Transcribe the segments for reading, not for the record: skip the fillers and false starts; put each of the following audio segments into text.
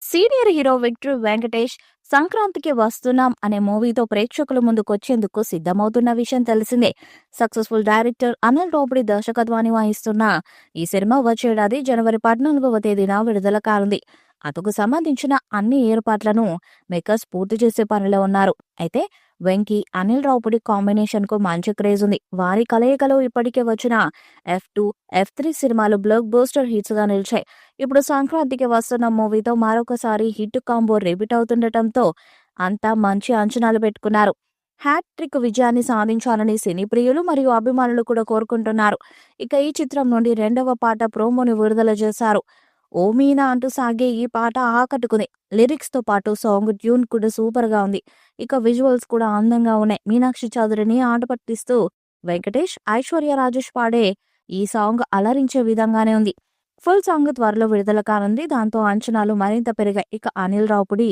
Senior hero Victor Venkatesh సంక్రాంతికి వస్తున్నాం అనే మూవీతో ప్రేక్షకుల ముందుకొచ్చేందుకు సిద్ధమవుతున్న విషయం తెలిసిందే. సక్సెస్ఫుల్ డైరెక్టర్ అనిల్ రావుపూడి దర్శకత్వాన్ని వహిస్తున్న ఈ సినిమా వచ్చేడాది జనవరి 14వ తేదీన విడుదల కానుంది. అందుకు సంబంధించిన అన్ని ఏర్పాట్లను మేకర్స్ పూర్తి చేసే పనిలో ఉన్నారు. అయితే వెంకీ, అనిల్ రావుపూడి కాంబినేషన్ కు మంచి క్రేజ్ ఉంది. వారి కలయికలో ఇప్పటికే వచ్చిన F2, F3 సినిమాలు బ్లాక్ బస్టర్ హిట్స్ గా నిలిచాయి. ఇప్పుడు సంక్రాంతికి వస్తున్న మూవీతో మరొకసారి హిట్ కాంబో రిపీట్ అవుతుండటంతో అంతా మంచి అంచనాలు పెట్టుకున్నారు. హ్యాట్రిక్ విజయాన్ని సాధించాలని సినీ ప్రియులు మరియు అభిమానులు కూడా కోరుకుంటున్నారు. ఇక ఈ చిత్రం నుండి రెండవ పాట ప్రోమోని విడుదల చేశారు. ఓ మీనా అంటూ సాగే ఈ పాట ఆకట్టుకుంది. లిరిక్స్ తో పాటు సాంగ్ ట్యూన్ కూడా సూపర్ గా ఉంది. ఇక విజువల్స్ కూడా అందంగా ఉన్నాయి. మీనాక్షి చౌదరిని ఆట పట్టిస్తూ వెంకటేష్, ఐశ్వర్య రాజేష్ పాడే ఈ సాంగ్ అలరించే విధంగానే ఉంది. ఫుల్ సాంగ్ త్వరలో విడుదల కానుంది. దాంతో అంచనాలు మరింత పెరిగాయి. ఇక అనిల్ రావుపూడి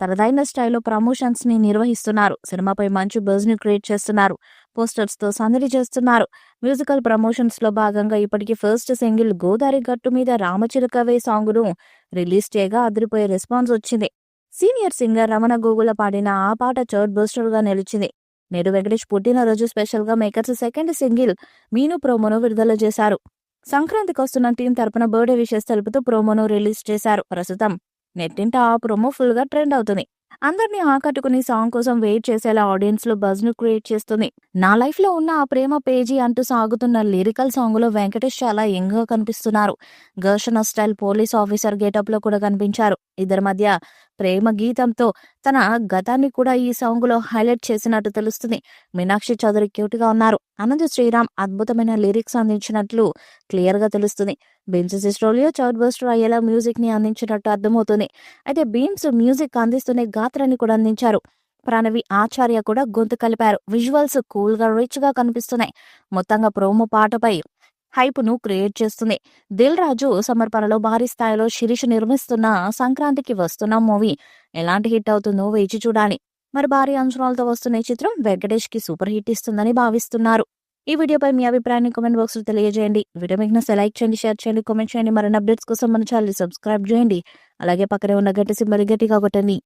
తనదైన స్టైల్లో ప్రమోషన్స్ ని నిర్వహిస్తున్నారు. సినిమాపై మంచి బజ్ ని క్రియేట్ చేస్తున్నారు. పోస్టర్స్ తో సందడి చేస్తున్నారు. మ్యూజికల్ ప్రమోషన్స్ లో భాగంగా ఇప్పటికీ ఫస్ట్ సింగిల్ గోదారి గట్టు మీద రామచిలకవే సాంగ్ ను రిలీజ్ చేయగా అదిరిపోయే రెస్పాన్స్ వచ్చింది. సీనియర్ సింగర్ రమణ గోగుల పాడిన ఆ పాట థర్డ్ బస్టర్ గా నిలిచింది. నేడు వెంకటేష్ పుట్టినరోజు స్పెషల్ గా మేకర్స్ సెకండ్ సింగిల్ మీను ప్రోమోను విడుదల చేశారు. సంక్రాంతికి వస్తున్న టీం తరపున బర్త్డే విషెస్ తెలుపుతూ ప్రోమోను రిలీజ్ చేశారు. ప్రస్తుతం నెట్టింట ఆ ప్రోమో ఫుల్ గా ట్రెండ్ అవుతుంది. అందరినీ ఆకట్టుకుని సాంగ్ కోసం వెయిట్ చేసేలా ఆడియన్స్ లో బజ్ ను క్రియేట్ చేస్తుంది. నా లైఫ్ లో ఉన్న ఆ ప్రేమ పేజీ అంటూ సాగుతున్న లిరికల్ సాంగ్ లో వెంకటేష్ చాలా యంగ్ గా కనిపిస్తున్నారు. ఘర్షణ స్టైల్ పోలీస్ ఆఫీసర్ గెటప్ లో కూడా కనిపించారు. ఇద్దరి మధ్య ప్రేమ గీతంతో తన గతాన్ని కూడా ఈ సాంగ్ లో హైలైట్ చేసినట్టు తెలుస్తుంది. మీనాక్షి చౌదరి క్యూట్ గా ఉన్నారు. అనంత శ్రీరామ్ అద్భుతమైన లిరిక్స్ అందించినట్లు క్లియర్ గా తెలుస్తుంది. బీమ్స్ సిస్ట్రోలియో చౌడ్ బస్టర్ అయ్యేలా మ్యూజిక్ ని అందించినట్టు అర్థమవుతుంది. అయితే బీమ్స్ మ్యూజిక్ అందిస్తూనే గాత్రాన్ని కూడా అందించారు. ప్రణవి ఆచార్య కూడా గొంతు కలిపారు. విజువల్స్ కూల్ గా రిచ్ గా కనిపిస్తున్నాయి. మొత్తంగా ప్రోమో పాటపై హైప్ ను క్రియేట్ చేస్తుంది. దిల్ రాజు సమర్పణలో భారీ స్థాయిలో శిరీష్ నిర్మిస్తున్న సంక్రాంతికి వస్తున్న మూవీ ఎలాంటి హిట్ అవుతుందో వేచి చూడాలి. మరి భారీ అంచనాలతో వస్తున్న ఈ చిత్రం వెంకటేష్ కి సూపర్ హిట్ ఇస్తుందని భావిస్తున్నారు. ఈ వీడియోపై మీ అభిప్రాయాన్ని కామెంట్ బాక్స్ లో తెలియజేయండి. వీడియో మీకు నచ్చితే లైక్ చేయండి, షేర్ చేయండి, కామెంట్ చేయండి. మరిన్ని అప్డేట్స్ కోసం మన ఛానల్ సబ్స్క్రైబ్ చేయండి. అలాగే పక్కనే ఉన్న గట్టి సింబల్ గట్టిగా కొట్టండి.